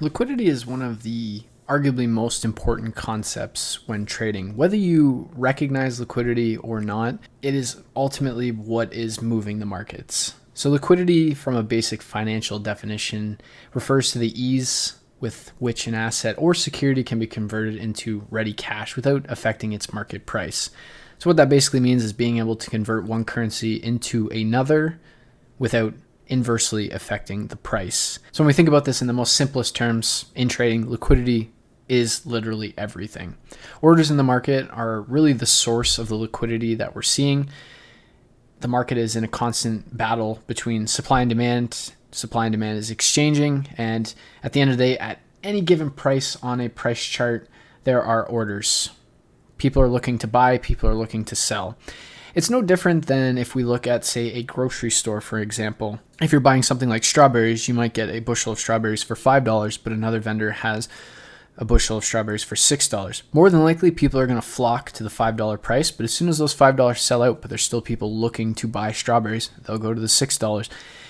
Liquidity is one of the arguably most important concepts when trading. Whether you recognize liquidity or not, it is ultimately what is moving the markets. So liquidity, from a basic financial definition, refers to the ease with which an asset or security can be converted into ready cash without affecting its market price. So what that basically means is being able to convert one currency into another without inversely affecting the price. So when we think about this in the most simplest terms in trading, liquidity is literally everything. Orders in the market are really the source of the liquidity that we're seeing. The market is in a constant battle between supply and demand. Supply and demand is exchanging, and at the end of the day, at any given price on a price chart, there are orders. People are looking to buy, people are looking to sell. It's no different than if we look at, say, a grocery store, for example. If you're buying something like strawberries, you might get a bushel of strawberries for $5, but another vendor has a bushel of strawberries for $6. More than likely, people are going to flock to the $5 price, but as soon as those $5 sell out, but there's still people looking to buy strawberries, they'll go to the $6.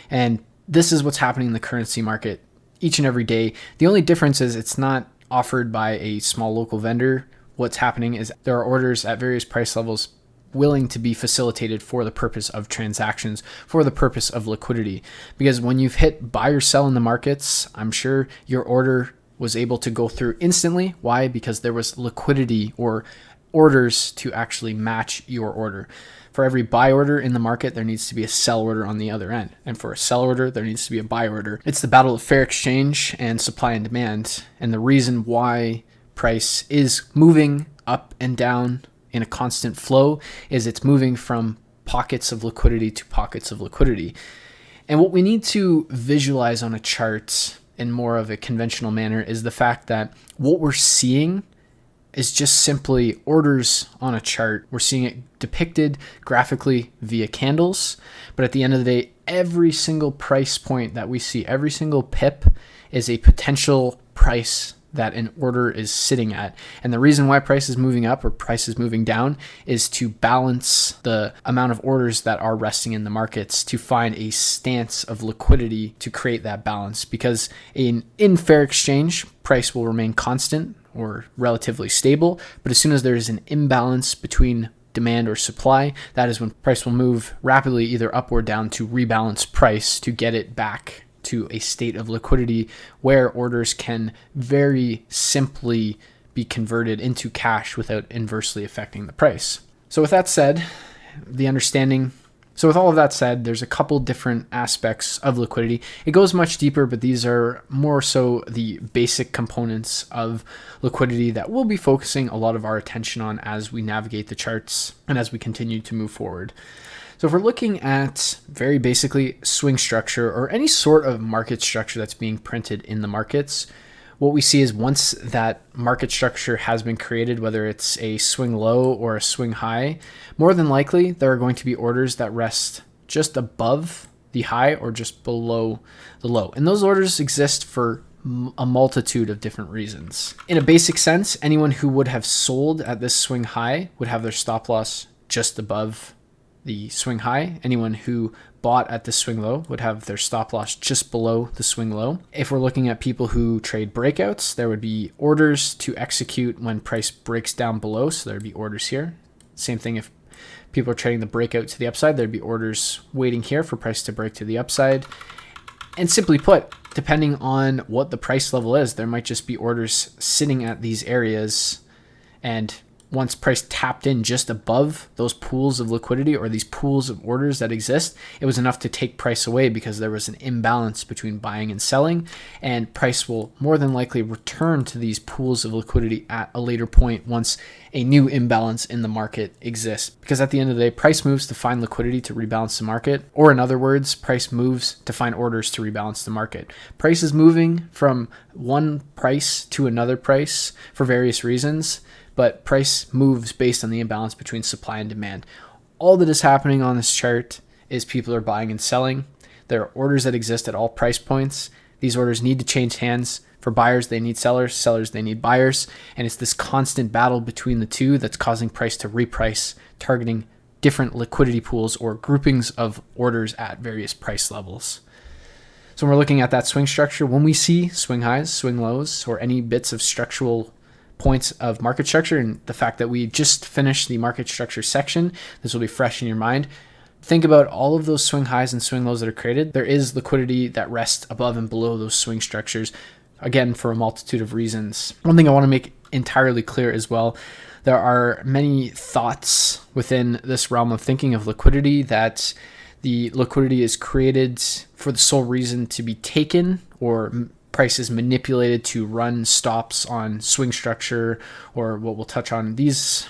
And this is what's happening in the currency market each and every day. The only difference is it's not offered by a small local vendor. What's happening is there are orders at various price levels willing to be facilitated for the purpose of transactions, for the purpose of liquidity. Because when you've hit buy or sell in the markets, I'm sure your order was able to go through instantly. Why? Because there was liquidity or orders to actually match your order. For every buy order in the market, there needs to be a sell order on the other end. And for a sell order, there needs to be a buy order. It's the battle of fair exchange and supply and demand. And the reason why price is moving up and down in a constant flow is it's moving from pockets of liquidity to pockets of liquidity. And what we need to visualize on a chart in more of a conventional manner is the fact that what we're seeing is just simply orders on a chart. We're seeing it depicted graphically via candles, but at the end of the day, every single price point that we see, every single pip is a potential price that an order is sitting at. And the reason why price is moving up or price is moving down is to balance the amount of orders that are resting in the markets, to find a stance of liquidity to create that balance. Because in fair exchange, price will remain constant or relatively stable. But as soon as there is an imbalance between demand or supply, that is when price will move rapidly either up or down to rebalance price to get it back to a state of liquidity where orders can very simply be converted into cash without inversely affecting the price. So with all of that said, there's a couple different aspects of liquidity. It goes much deeper, but these are more so the basic components of liquidity that we'll be focusing a lot of our attention on as we navigate the charts and as we continue to move forward. So if we're looking at very basically swing structure or any sort of market structure that's being printed in the markets, what we see is once that market structure has been created, whether it's a swing low or a swing high, more than likely there are going to be orders that rest just above the high or just below the low. And those orders exist for a multitude of different reasons. In a basic sense, anyone who would have sold at this swing high would have their stop loss just above the swing high. Anyone who bought at the swing low would have their stop loss just below the swing low. If we're looking at people who trade breakouts, there would be orders to execute when price breaks down below. So there'd be orders here. Same thing if people are trading the breakout to the upside, there'd be orders waiting here for price to break to the upside. And simply put, depending on what the price level is, there might just be orders sitting at these areas, and once price tapped in just above those pools of liquidity or these pools of orders that exist, it was enough to take price away because there was an imbalance between buying and selling, and price will more than likely return to these pools of liquidity at a later point once a new imbalance in the market exists. Because at the end of the day, price moves to find liquidity to rebalance the market, or in other words, price moves to find orders to rebalance the market. Price is moving from one price to another price for various reasons, but price moves based on the imbalance between supply and demand. All that is happening on this chart is people are buying and selling. There are orders that exist at all price points. These orders need to change hands. For buyers, they need sellers. Sellers, they need buyers. And it's this constant battle between the two that's causing price to reprice, targeting different liquidity pools or groupings of orders at various price levels. So when we're looking at that swing structure, when we see swing highs, swing lows, or any bits of structural points of market structure, and the fact that we just finished the market structure section, this will be fresh in your mind. Think about all of those swing highs and swing lows that are created. There is liquidity that rests above and below those swing structures, again, for a multitude of reasons. One thing I want to make entirely clear as well, there are many thoughts within this realm of thinking of liquidity that the liquidity is created for the sole reason to be taken, or prices manipulated to run stops on swing structure, or what we'll touch on these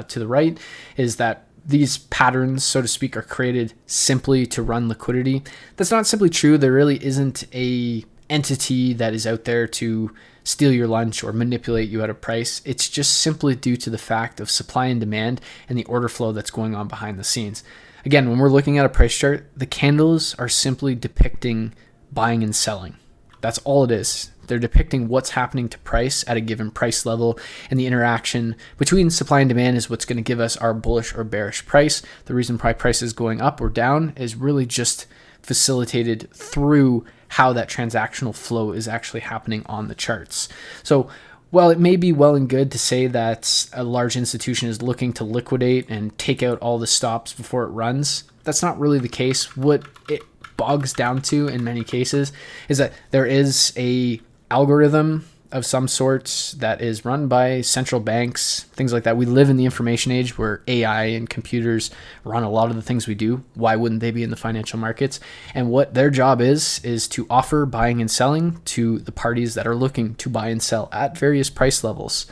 to the right is that these patterns, so to speak, are created simply to run liquidity. That's not simply true. There really isn't a entity that is out there to steal your lunch or manipulate you at a price. It's just simply due to the fact of supply and demand and the order flow that's going on behind the scenes. Again, when we're looking at a price chart, the candles are simply depicting buying and selling. That's all it is. They're depicting what's happening to price at a given price level, and the interaction between supply and demand is what's going to give us our bullish or bearish price. The reason why price is going up or down is really just facilitated through how that transactional flow is actually happening on the charts. So while it may be well and good to say that a large institution is looking to liquidate and take out all the stops before it runs, that's not really the case. What it bogs down to in many cases is that there is a algorithm of some sorts that is run by central banks, things like that. We live in the information age where AI and computers run a lot of the things we do. Why wouldn't they be in the financial markets? And what their job is to offer buying and selling to the parties that are looking to buy and sell at various price levels.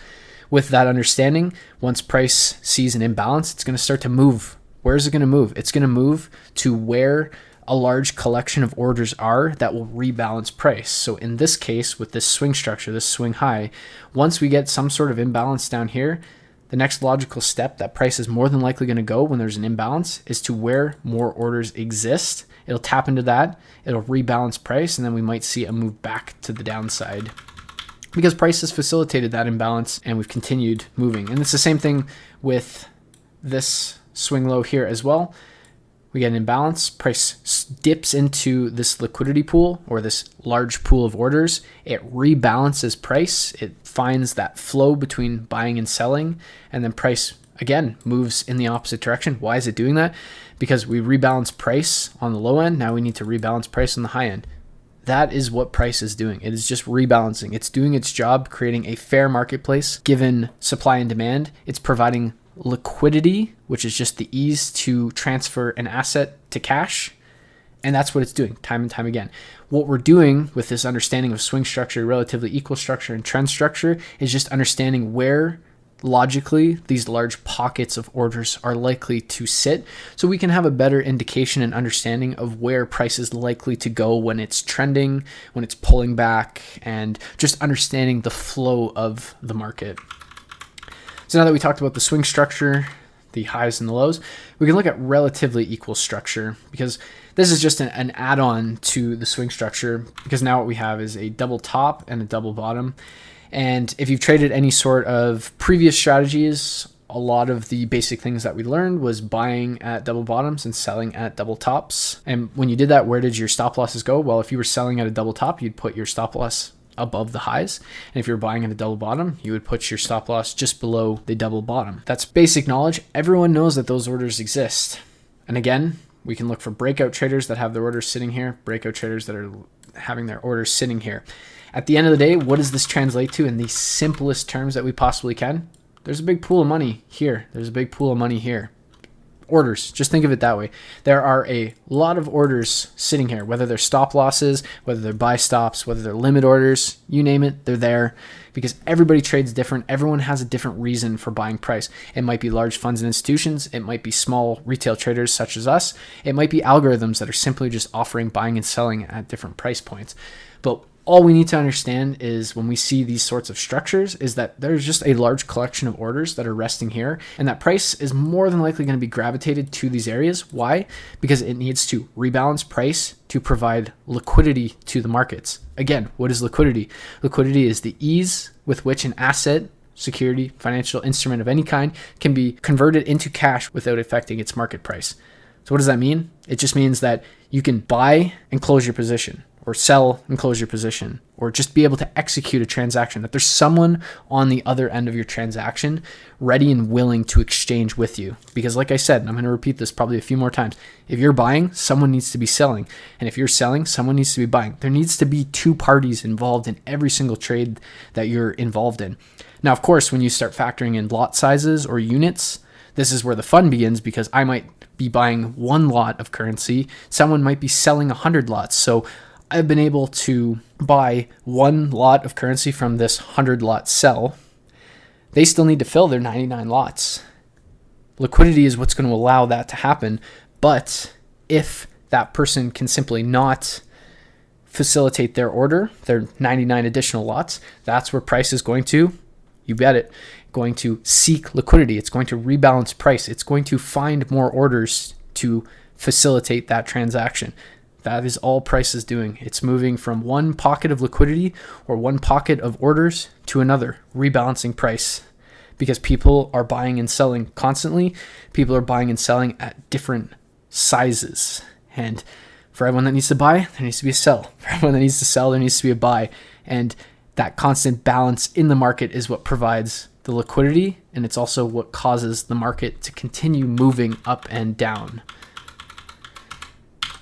With that understanding, once price sees an imbalance, it's going to start to move. Where is it going to move? It's going to move to where a large collection of orders are that will rebalance price. So in this case, with this swing structure, this swing high, once we get some sort of imbalance down here, the next logical step that price is more than likely going to go when there's an imbalance is to where more orders exist. It'll tap into that, it'll rebalance price, and then we might see a move back to the downside because price has facilitated that imbalance and we've continued moving. And it's the same thing with this swing low here as well. We get an imbalance, price dips into this liquidity pool or this large pool of orders. It rebalances price. It finds that flow between buying and selling, and then price again moves in the opposite direction. Why is it doing that? Because we rebalance price on the low end. Now we need to rebalance price on the high end. That is what price is doing. It is just rebalancing. It's doing its job, creating a fair marketplace given supply and demand. It's providing liquidity, which is just the ease to transfer an asset to cash. And that's what it's doing time and time again. What we're doing with this understanding of swing structure, relatively equal structure, and trend structure is just understanding where logically these large pockets of orders are likely to sit, so we can have a better indication and understanding of where price is likely to go when it's trending, when it's pulling back, and just understanding the flow of the market. So now that we talked about the swing structure, the highs and the lows, we can look at relatively equal structure, because this is just an add-on to the swing structure, because now what we have is a double top and a double bottom. And if you've traded any sort of previous strategies, a lot of the basic things that we learned was buying at double bottoms and selling at double tops. And when you did that, where did your stop losses go? Well, if you were selling at a double top, you'd put your stop loss above the highs. And if you're buying at a double bottom, you would put your stop loss just below the double bottom. That's basic knowledge. Everyone knows that those orders exist. And again, we can look for breakout traders that have their orders sitting here, breakout traders that are having their orders sitting here. At the end of the day, what does this translate to in the simplest terms that we possibly can? There's a big pool of money here. There's a big pool of money here. Orders, just think of it that way. There are a lot of orders sitting here, whether they're stop losses, whether they're buy stops, whether they're limit orders, you name it, they're there, because everybody trades different. Everyone has a different reason for buying price. It might be large funds and institutions. It might be small retail traders such as us. It might be algorithms that are simply just offering buying and selling at different price points. But all we need to understand is when we see these sorts of structures is that there's just a large collection of orders that are resting here, and that price is more than likely going to be gravitated to these areas. Why? Because it needs to rebalance price to provide liquidity to the markets. Again, what is liquidity? Liquidity is the ease with which an asset, security, financial instrument of any kind can be converted into cash without affecting its market price. So what does that mean? It just means that you can buy and close your position, or sell and close your position, or just be able to execute a transaction, that there's someone on the other end of your transaction ready and willing to exchange with you. Because like I said, and I'm going to repeat this probably a few more times, if you're buying, someone needs to be selling. And if you're selling, someone needs to be buying. There needs to be two parties involved in every single trade that you're involved in. Now, of course, when you start factoring in lot sizes or units, this is where the fun begins, because I might be buying one lot of currency, someone might be selling 100 lots. So I've been able to buy one lot of currency from this 100 lot sell. They still need to fill their 99 lots. Liquidity is what's going to allow that to happen. But if that person can simply not facilitate their order, their 99 additional lots, that's where price is going to, you bet it, going to seek liquidity. It's going to rebalance price. It's going to find more orders to facilitate that transaction. That is all price is doing. It's moving from one pocket of liquidity or one pocket of orders to another, rebalancing price, because people are buying and selling constantly. People are buying and selling at different sizes. And for everyone that needs to buy, there needs to be a sell. For everyone that needs to sell, there needs to be a buy. And that constant balance in the market is what provides the liquidity, and it's also what causes the market to continue moving up and down.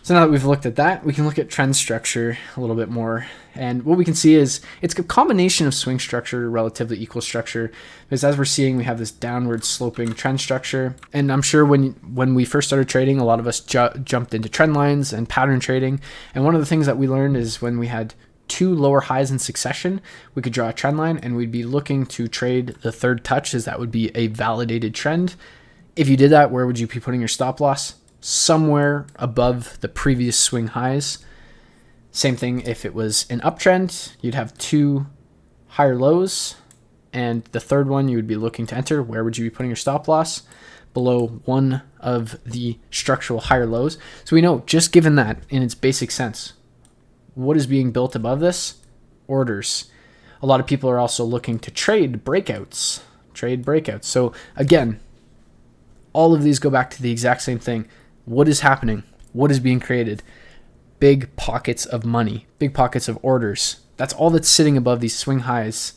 So now that we've looked at that, we can look at trend structure a little bit more. And what we can see is it's a combination of swing structure, relatively equal structure, because as we're seeing, we have this downward sloping trend structure. And I'm sure when we first started trading, a lot of us jumped into trend lines and pattern trading. And one of the things that we learned is when we had two lower highs in succession, we could draw a trend line and we'd be looking to trade the third touch, as that would be a validated trend. If you did that, where would you be putting your stop loss? Somewhere above the previous swing highs. Same thing if it was an uptrend, you'd have two higher lows, and the third one you would be looking to enter. Where would you be putting your stop loss? Below one of the structural higher lows. So we know, just given that in its basic sense, what is being built above this? Orders. A lot of people are also looking to trade breakouts. So again, all of these go back to the exact same thing. What is happening? What is being created? Big pockets of money, big pockets of orders. That's all that's sitting above these swing highs,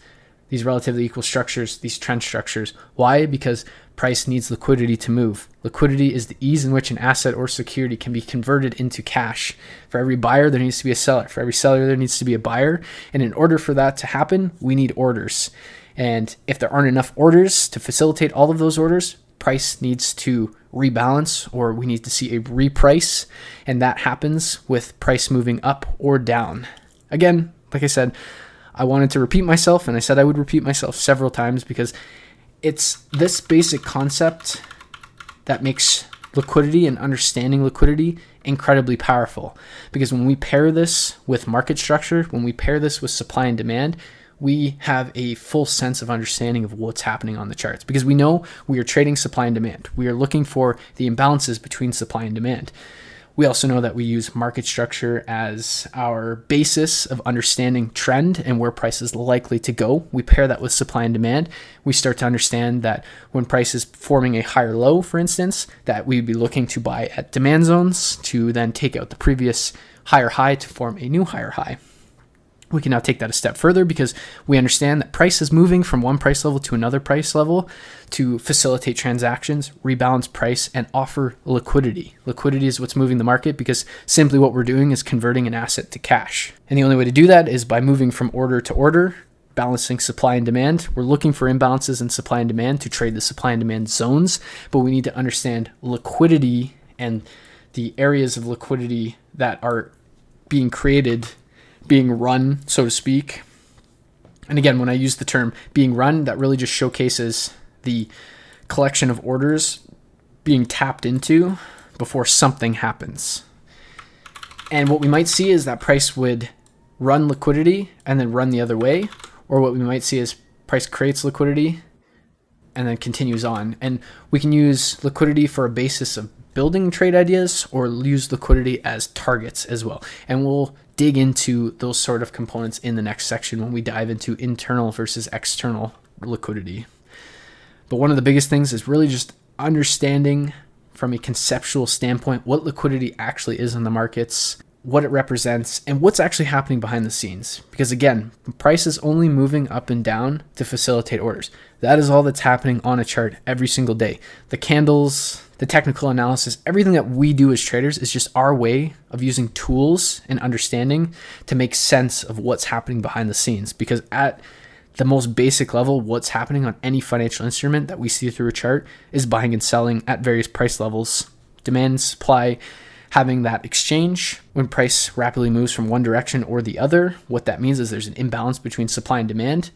these relatively equal structures, these trend structures. Why? Because price needs liquidity to move. Liquidity is the ease in which an asset or security can be converted into cash. For every buyer, there needs to be a seller. For every seller, there needs to be a buyer. And in order for that to happen, we need orders. And if there aren't enough orders to facilitate all of those orders, price needs to rebalance, or we need to see a reprice, and that happens with price moving up or down. Again, like I said, I wanted to repeat myself, and I said I would repeat myself several times, because it's this basic concept that makes liquidity and understanding liquidity incredibly powerful. Because when we pair this with market structure, when we pair this with supply and demand, we have a full sense of understanding of what's happening on the charts, because we know we are trading supply and demand. We are looking for the imbalances between supply and demand. We also know that we use market structure as our basis of understanding trend and where price is likely to go. We pair that with supply and demand. We start to understand that when price is forming a higher low, for instance, that we'd be looking to buy at demand zones to then take out the previous higher high to form a new higher high. We can now take that a step further, because we understand that price is moving from one price level to another price level to facilitate transactions, rebalance price, and offer liquidity. Liquidity is what's moving the market, because simply what we're doing is converting an asset to cash. And the only way to do that is by moving from order to order, balancing supply and demand. We're looking for imbalances in supply and demand to trade the supply and demand zones, but we need to understand liquidity and the areas of liquidity that are being created, being run, so to speak. And again, when I use the term being run, that really just showcases the collection of orders being tapped into before something happens. And what we might see is that price would run liquidity and then run the other way, or what we might see is price creates liquidity and then continues on. And we can use liquidity for a basis of building trade ideas, or use liquidity as targets as well. And we'll dig into those sort of components in the next section when we dive into internal versus external liquidity. But one of the biggest things is really just understanding from a conceptual standpoint what liquidity actually is in the markets. what it represents, and what's actually happening behind the scenes. Because again, price is only moving up and down to facilitate orders. That is all that's happening on a chart every single day. The candles, the technical analysis, everything that we do as traders is just our way of using tools and understanding to make sense of what's happening behind the scenes. Because at the most basic level, what's happening on any financial instrument that we see through a chart is buying and selling at various price levels, demand, supply, having that exchange. When price rapidly moves from one direction or the other, what that means is there's an imbalance between supply and demand,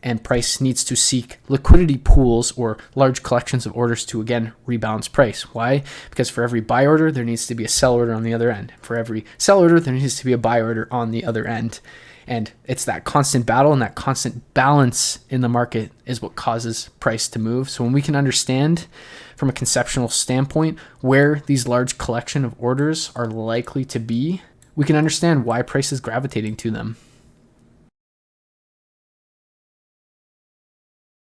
and price needs to seek liquidity pools or large collections of orders to, again, rebalance price. Why? Because for every buy order, there needs to be a sell order on the other end. For every sell order, there needs to be a buy order on the other end. And it's that constant battle and that constant balance in the market is what causes price to move. So when we can understand from a conceptual standpoint where these large collection of orders are likely to be, we can understand why price is gravitating to them.